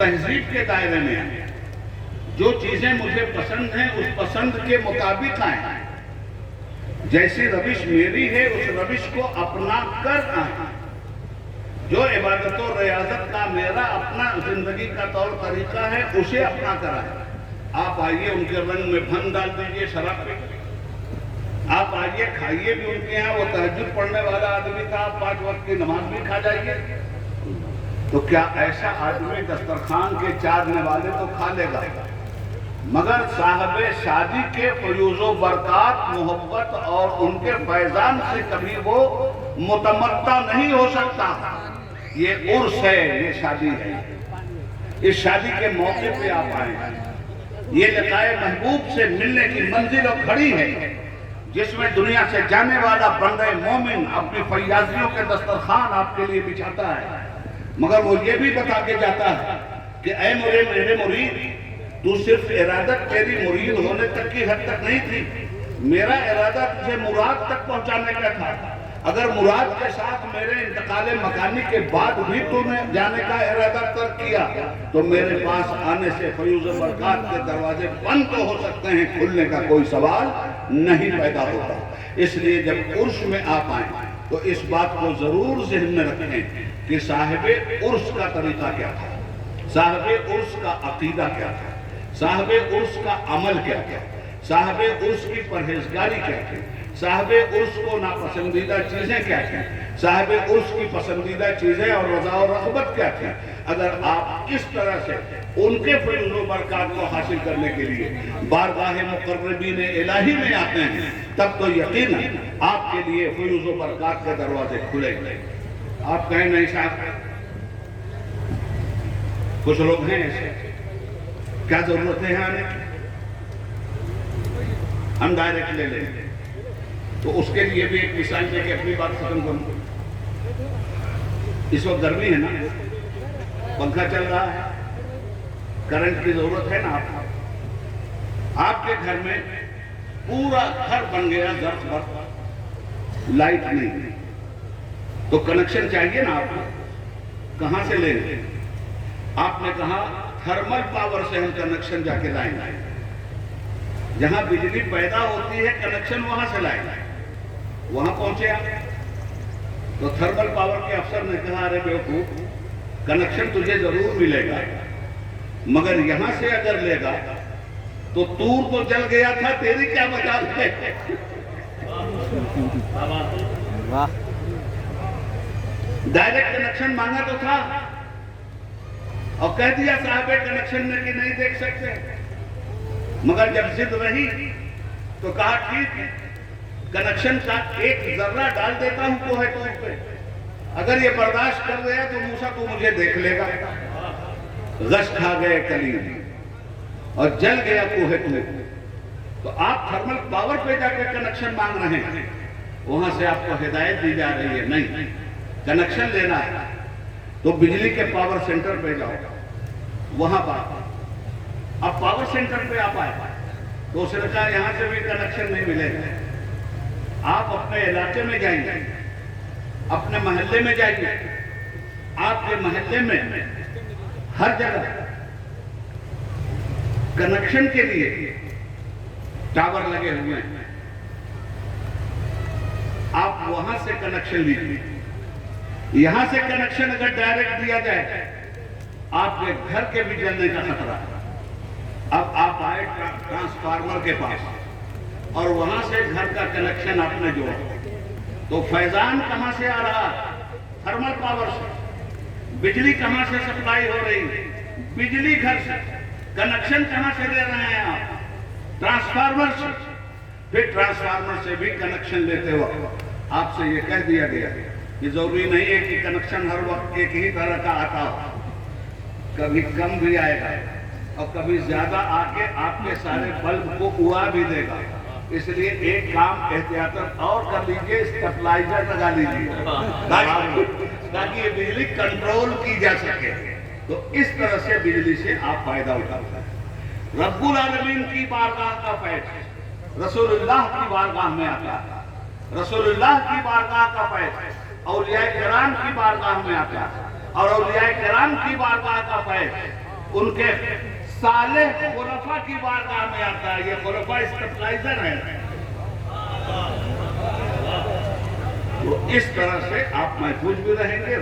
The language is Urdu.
تہذیب کے دائرے میں آئیں، جو چیزیں مجھے پسند ہیں اس پسند کے مطابق آئیں، جیسی روش میری ہے اس روش کو اپنا کر آئیں، جو عبادت و ریاضت کا میرا اپنا زندگی کا طور طریقہ ہے اسے اپنا کر آئیں۔ آپ آئیے ان کے رنگ میں بھنگ ڈال دیجئے شراب پہ، آپ آئیے کھائیے بھی ان کے یہاں، وہ تہجد پڑھنے والا آدمی تھا، آپ 5 وقت کی نماز بھی کھا جائیے۔ تو کیا ایسا آدمی دسترخوان کے 4 نوالے تو کھا لے گا، مگر صاحب شادی کے فیوز و برکات محبت اور ان کے فیضان سے کبھی وہ متمتع نہیں ہو سکتا۔ یہ عرس ہے، یہ شادی ہے، اس شادی کے موقع پہ آپ آئے ہیں، یہ لقائے محبوب سے ملنے کی منزل اور کھڑی ہے، جس میں دنیا سے جانے والا بندہ مومن اپنی فیاضیوں کے دسترخوان آپ کے لیے بچھاتا ہے، مگر وہ یہ بھی بتا کے جاتا ہے کہ اے میرے مرید، تو صرف ارادت تیری مرید ہونے تک کی حد تک نہیں تھی، میرا ارادہ تجھے مراد تک پہنچانے کا تھا۔ اگر مراد کے ساتھ میرے انتقال مکانی کے بعد بھی تو نے جانے کا ارادہ ترک کیا تو میرے پاس آنے سے فیوز و برکات کے دروازے بند تو ہو سکتے ہیں، کھلنے کا کوئی سوال نہیں پیدا ہوتا۔ اس لیے جب عرس میں آپ آئیں تو اس بات کو ضرور ذہن میں رکھیں کہ صاحب عرس کا طریقہ کیا تھا، صاحب عرس کا عقیدہ کیا تھا، صاحب عرس کا عمل کیا تھا، صاحب عرس کی پرہیزگاری کیا تھی، صاحب عرس کو ناپسندیدہ چیزیں کیا تھیں، صاحب عرس کی پسندیدہ چیزیں اور رضا و رغبت کیا تھیں۔ اگر آپ اس طرح سے ان کے فیض و برکات کو حاصل کرنے کے لیے بارگاہ مقربین الہی میں آتے ہیں تب تو یقیناً آپ کے لیے فیض و برکات کے دروازے کھلیں گے۔ آپ کہیں نہیں صاحب، کچھ لوگ ہیں ایسے، کیا ضرورت ہے آنے کی، ہم ڈائریکٹ لے لیں گے۔ تو اس کے لیے بھی ایک مثال دے کے اپنی بات ختم کروں۔ اس وقت گرمی ہے نا، پنکھا چل رہا ہے، کرنٹ کی ضرورت ہے نا آپ کے گھر میں پورا گھر بن گیا ظرف پر، لائٹ نہیں تو کنیکشن چاہیے نا آپ کو، کہاں سے لیں گے؟ آپ نے کہا تھرمل پاور سے ہم کنیکشن جا کے لائیں گے، جہاں بجلی پیدا ہوتی ہے کنیکشن وہاں سے لائیں گے۔ وہاں پہنچے آپ تو تھرمل پاور کے افسر نے کہا ارے بیوقوف، کنیکشن تجھے ضرور ملے گا مگر یہاں سے اگر لے گا تو تور تو جل گیا تھا، تیری کیا مجال ہے؟ ڈائریکٹ کنیکشن مانگا تو تھا اور کہہ دیا صاحب کنیکشن نے کہ نہیں دیکھ سکتے، مگر جب ضد رہی تو کہا ٹھیک ہے، کنیکشن کا ایک ذرہ ڈال دیتا ہوں کوہ طور پہ، اگر یہ برداشت کر گیا تو موسیٰ تو مجھے دیکھ لے گا۔ غش کھا گئے کلیم اور جل گیا کوہ طور۔ تو آپ تھرمل پاور پہ جا کے کنیکشن مانگ رہے ہیں، وہاں سے آپ کو ہدایت دی جا رہی ہے نہیں، کنیکشن لینا ہے تو بجلی کے پاور سینٹر پہ جاؤ، وہاں بات۔ اب پاور سینٹر پہ آپ آئے تو اس نے کہا یہاں سے بھی کنیکشن نہیں ملے گا، آپ اپنے علاقے میں جائیے، اپنے محلے میں جائیے، آپ کے محلے میں ہر جگہ کنیکشن کے لیے ٹاور لگے ہوئے ہیں، آپ وہاں سے کنیکشن لیجیے۔ یہاں سے کنیکشن اگر ڈائریکٹ دیا جائے آپ کے گھر کے بھی جلنے کا خطرہ ہے۔ اب آپ آئے ٹرانسفارمر کے پاس اور وہاں سے گھر کا کنیکشن آپ نے جوڑا تو فیضان کہاں سے آ رہا؟ تھرمل پاور سے۔ بجلی کہاں سے سپلائی ہو رہی؟ بجلی گھر سے۔ کنیکشن کہاں سے لے رہے ہیں آپ؟ ٹرانسفارمر سے۔ پھر ٹرانسفارمر سے بھی کنیکشن لیتے وقت آپ سے یہ کہہ دیا گیا کہ ضروری نہیں ہے کہ کنیکشن ہر وقت ایک ہی طرح کا آتا ہو، کبھی کم بھی آئے گا اور کبھی زیادہ آ کے آپ کے سارے بلب کو اڑا بھی دے گا۔ اس لیے ایک کام احتیاطاً اور کر لیجئے، اسٹیبلائزر لگا لیجئے تاکہ یہ بجلی کنٹرول کی جا سکے۔ تو اس طرح سے بجلی سے آپ فائدہ اٹھاتے ہیں۔ رب العالمین کی بارگاہ کا فیض رسول اللہ کی بارگاہ میں آتا ہے، رسول اللہ کی بارگاہ کا فیض اولیاء کرام کی بارگاہ میں آتا ہے، اور اولیاء کرام کی بارگاہ کا فیض ان کے صالح خلفاء کی بارگاہ میں آتا ہے. یہ خلفاء اسٹیبلائزر ہے. تو اس طرح سے آپ محفوظ بھی رہیں گے.